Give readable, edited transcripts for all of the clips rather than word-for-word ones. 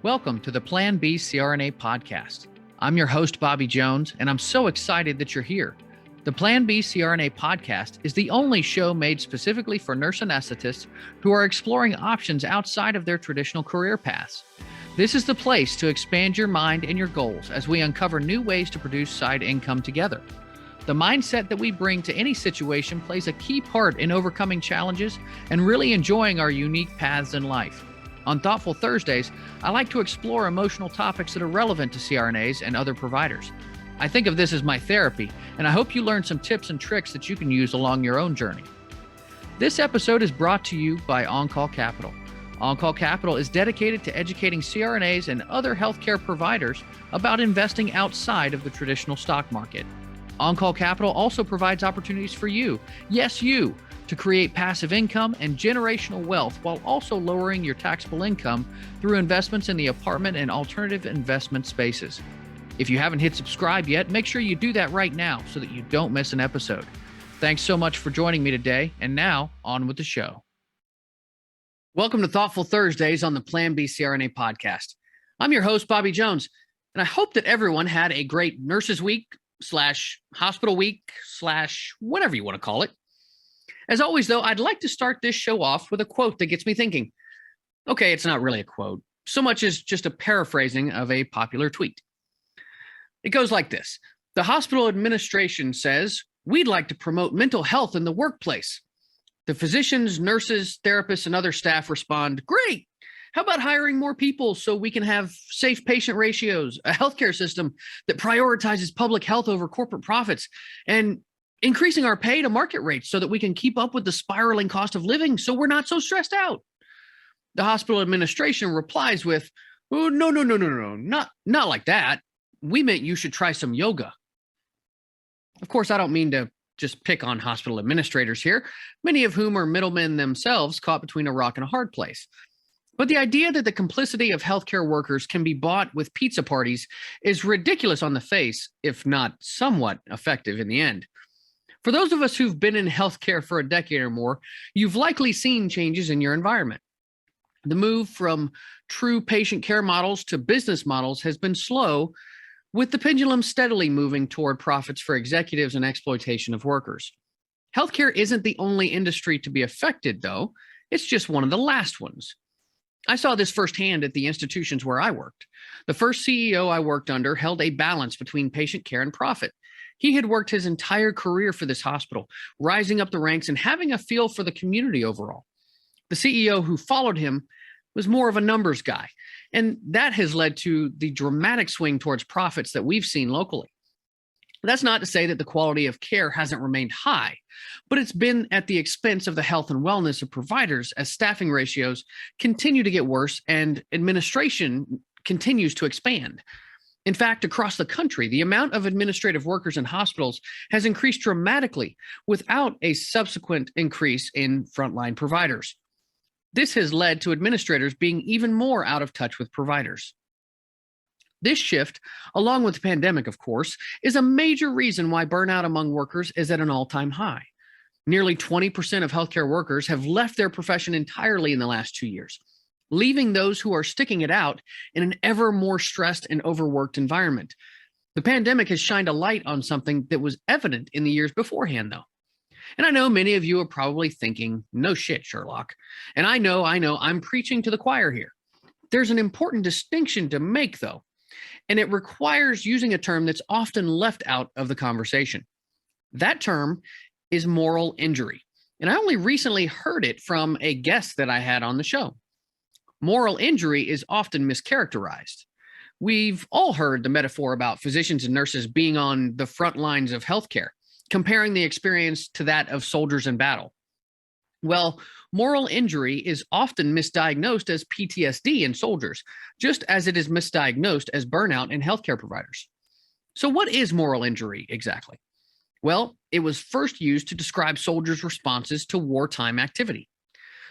Welcome to the Plan B CRNA podcast. I'm your host, Bobby Jones, and I'm so excited that you're here. The Plan B CRNA podcast is the only show made specifically for nurse anesthetists who are exploring options outside of their traditional career paths. This is the place to expand your mind and your goals as we uncover new ways to produce side income together. The mindset that we bring to any situation plays a key part in overcoming challenges and really enjoying our unique paths in life. On Thoughtful Thursdays, I like to explore emotional topics that are relevant to CRNAs and other providers. I think of this as my therapy, and I hope you learn some tips and tricks that you can use along your own journey. This episode is brought to you by On-Call Capital. On-Call Capital is dedicated to educating CRNAs and other healthcare providers about investing outside of the traditional stock market. On-Call Capital also provides opportunities for you, yes, you, to create passive income and generational wealth while also lowering your taxable income through investments in the apartment and alternative investment spaces. If you haven't hit subscribe yet, make sure you do that right now so that you don't miss an episode. Thanks so much for joining me today, and now on with the show. Welcome to Thoughtful Thursdays on the Plan B CRNA podcast. I'm your host, Bobby Jones, and I hope that everyone had a great Nurses Week / Hospital Week / whatever you want to call it. As always, though, I'd like to start this show off with a quote that gets me thinking. Okay, it's not really a quote, so much as just a paraphrasing of a popular tweet. It goes like this. The hospital administration says, "We'd like to promote mental health in the workplace." The physicians, nurses, therapists, and other staff respond, "Great! How about hiring more people so we can have safe patient ratios, a healthcare system that prioritizes public health over corporate profits, and increasing our pay to market rates so that we can keep up with the spiraling cost of living so we're not so stressed out?" The hospital administration replies with, "Oh, no, not like that. We meant you should try some yoga." Of course, I don't mean to just pick on hospital administrators here, many of whom are middlemen themselves caught between a rock and a hard place. But the idea that the complicity of healthcare workers can be bought with pizza parties is ridiculous on the face, if not somewhat effective in the end. For those of us who've been in healthcare for a decade or more, you've likely seen changes in your environment. The move from true patient care models to business models has been slow, with the pendulum steadily moving toward profits for executives and exploitation of workers. Healthcare isn't the only industry to be affected, though. It's just one of the last ones. I saw this firsthand at the institutions where I worked. The first CEO I worked under held a balance between patient care and profit. He had worked his entire career for this hospital, rising up the ranks and having a feel for the community overall. The CEO who followed him was more of a numbers guy, and that has led to the dramatic swing towards profits that we've seen locally. That's not to say that the quality of care hasn't remained high, but it's been at the expense of the health and wellness of providers as staffing ratios continue to get worse and administration continues to expand. In fact, across the country, the amount of administrative workers in hospitals has increased dramatically without a subsequent increase in frontline providers. This has led to administrators being even more out of touch with providers. This shift, along with the pandemic, of course, is a major reason why burnout among workers is at an all-time high. Nearly 20% of healthcare workers have left their profession entirely in the last 2 years, leaving those who are sticking it out in an ever more stressed and overworked environment. The pandemic has shined a light on something that was evident in the years beforehand, though. And I know many of you are probably thinking, no shit, Sherlock. And I know, I'm preaching to the choir here. There's an important distinction to make, though, and it requires using a term that's often left out of the conversation. That term is moral injury. And I only recently heard it from a guest that I had on the show. Moral injury is often mischaracterized. We've all heard the metaphor about physicians and nurses being on the front lines of healthcare, comparing the experience to that of soldiers in battle. Well, moral injury is often misdiagnosed as PTSD in soldiers, just as it is misdiagnosed as burnout in healthcare providers. So what is moral injury exactly? Well, it was first used to describe soldiers' responses to wartime activity.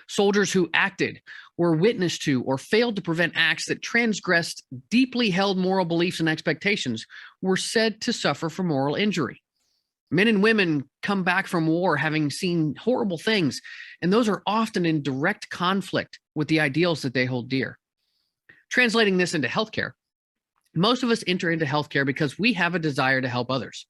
Soldiers who acted, were witness to, or failed to prevent acts that transgressed deeply held moral beliefs and expectations were said to suffer from moral injury. Men and women come back from war having seen horrible things, and those are often in direct conflict with the ideals that they hold dear. Translating this into healthcare, most of us enter into healthcare because we have a desire to help others.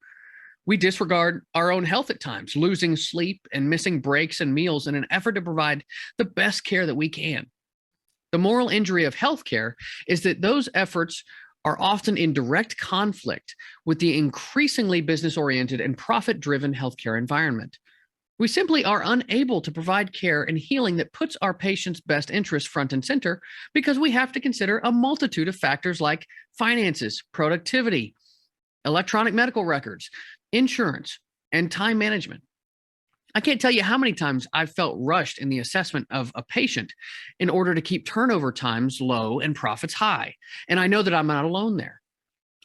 We disregard our own health at times, losing sleep and missing breaks and meals in an effort to provide the best care that we can. The moral injury of healthcare is that those efforts are often in direct conflict with the increasingly business-oriented and profit-driven healthcare environment. We simply are unable to provide care and healing that puts our patients' best interests front and center because we have to consider a multitude of factors like finances, productivity, electronic medical records, insurance, and time management. I can't tell you how many times I've felt rushed in the assessment of a patient in order to keep turnover times low and profits high. And I know that I'm not alone there.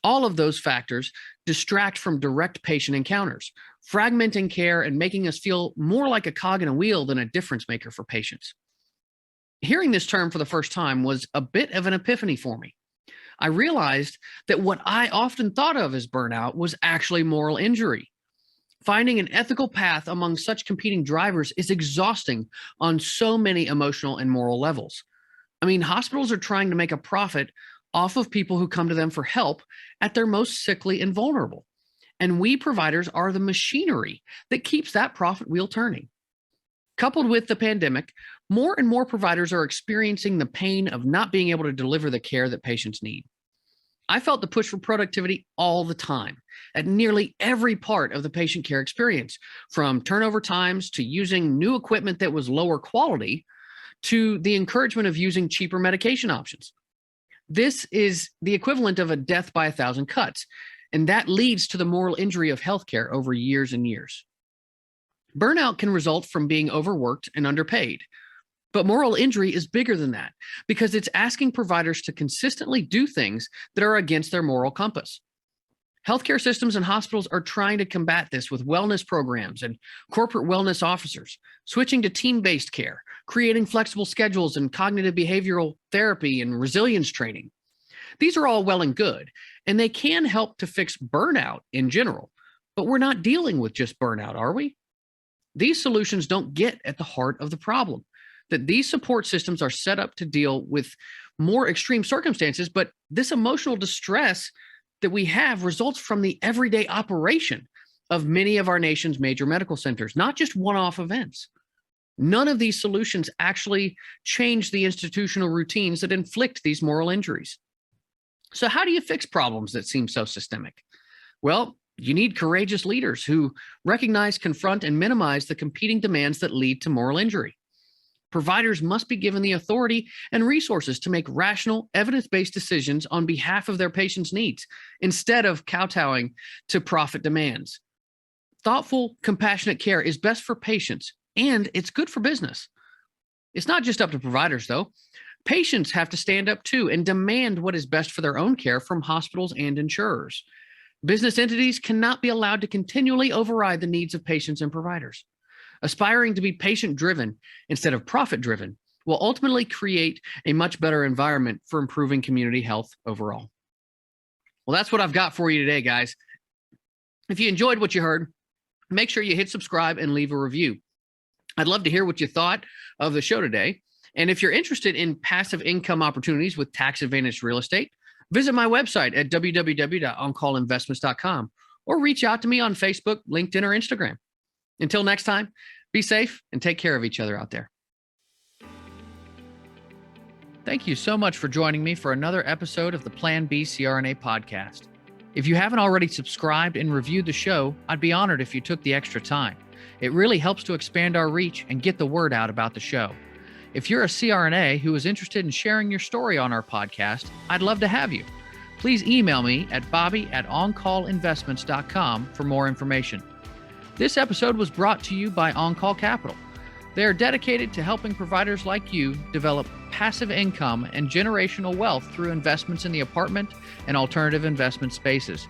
All of those factors distract from direct patient encounters, fragmenting care and making us feel more like a cog in a wheel than a difference maker for patients. Hearing this term for the first time was a bit of an epiphany for me. I realized that what I often thought of as burnout was actually moral injury. Finding an ethical path among such competing drivers is exhausting on so many emotional and moral levels. I mean, hospitals are trying to make a profit off of people who come to them for help at their most sickly and vulnerable. And we providers are the machinery that keeps that profit wheel turning. Coupled with the pandemic, more and more providers are experiencing the pain of not being able to deliver the care that patients need. I felt the push for productivity all the time at nearly every part of the patient care experience, from turnover times to using new equipment that was lower quality to the encouragement of using cheaper medication options. This is the equivalent of a death by 1,000 cuts, and that leads to the moral injury of healthcare over years and years. Burnout can result from being overworked and underpaid. But moral injury is bigger than that because it's asking providers to consistently do things that are against their moral compass. Healthcare systems and hospitals are trying to combat this with wellness programs and corporate wellness officers, switching to team-based care, creating flexible schedules and cognitive behavioral therapy and resilience training. These are all well and good, and they can help to fix burnout in general, but we're not dealing with just burnout, are we? These solutions don't get at the heart of the problem, that these support systems are set up to deal with more extreme circumstances, but this emotional distress that we have results from the everyday operation of many of our nation's major medical centers, not just one-off events. None of these solutions actually change the institutional routines that inflict these moral injuries. So how do you fix problems that seem so systemic? Well, you need courageous leaders who recognize, confront, and minimize the competing demands that lead to moral injury. Providers must be given the authority and resources to make rational, evidence-based decisions on behalf of their patients' needs, instead of kowtowing to profit demands. Thoughtful, compassionate care is best for patients, and it's good for business. It's not just up to providers, though. Patients have to stand up too and demand what is best for their own care from hospitals and insurers. Business entities cannot be allowed to continually override the needs of patients and providers. Aspiring to be patient-driven instead of profit-driven will ultimately create a much better environment for improving community health overall. Well, that's what I've got for you today, guys. If you enjoyed what you heard, make sure you hit subscribe and leave a review. I'd love to hear what you thought of the show today. And if you're interested in passive income opportunities with tax-advantaged real estate, visit my website at www.oncallinvestments.com or reach out to me on Facebook, LinkedIn, or Instagram. Until next time, be safe and take care of each other out there. Thank you so much for joining me for another episode of the Plan B CRNA podcast. If you haven't already subscribed and reviewed the show, I'd be honored if you took the extra time. It really helps to expand our reach and get the word out about the show. If you're a CRNA who is interested in sharing your story on our podcast, I'd love to have you. Please email me at bobby@oncallinvestments.com for more information. This episode was brought to you by On-Call Capital. They are dedicated to helping providers like you develop passive income and generational wealth through investments in the apartment and alternative investment spaces.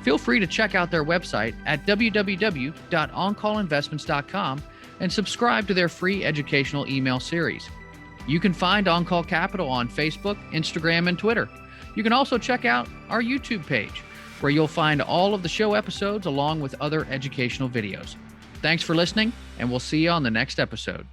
Feel free to check out their website at www.oncallinvestments.com and subscribe to their free educational email series. You can find On-Call Capital on Facebook, Instagram, and Twitter. You can also check out our YouTube page, where you'll find all of the show episodes along with other educational videos. Thanks for listening, and we'll see you on the next episode.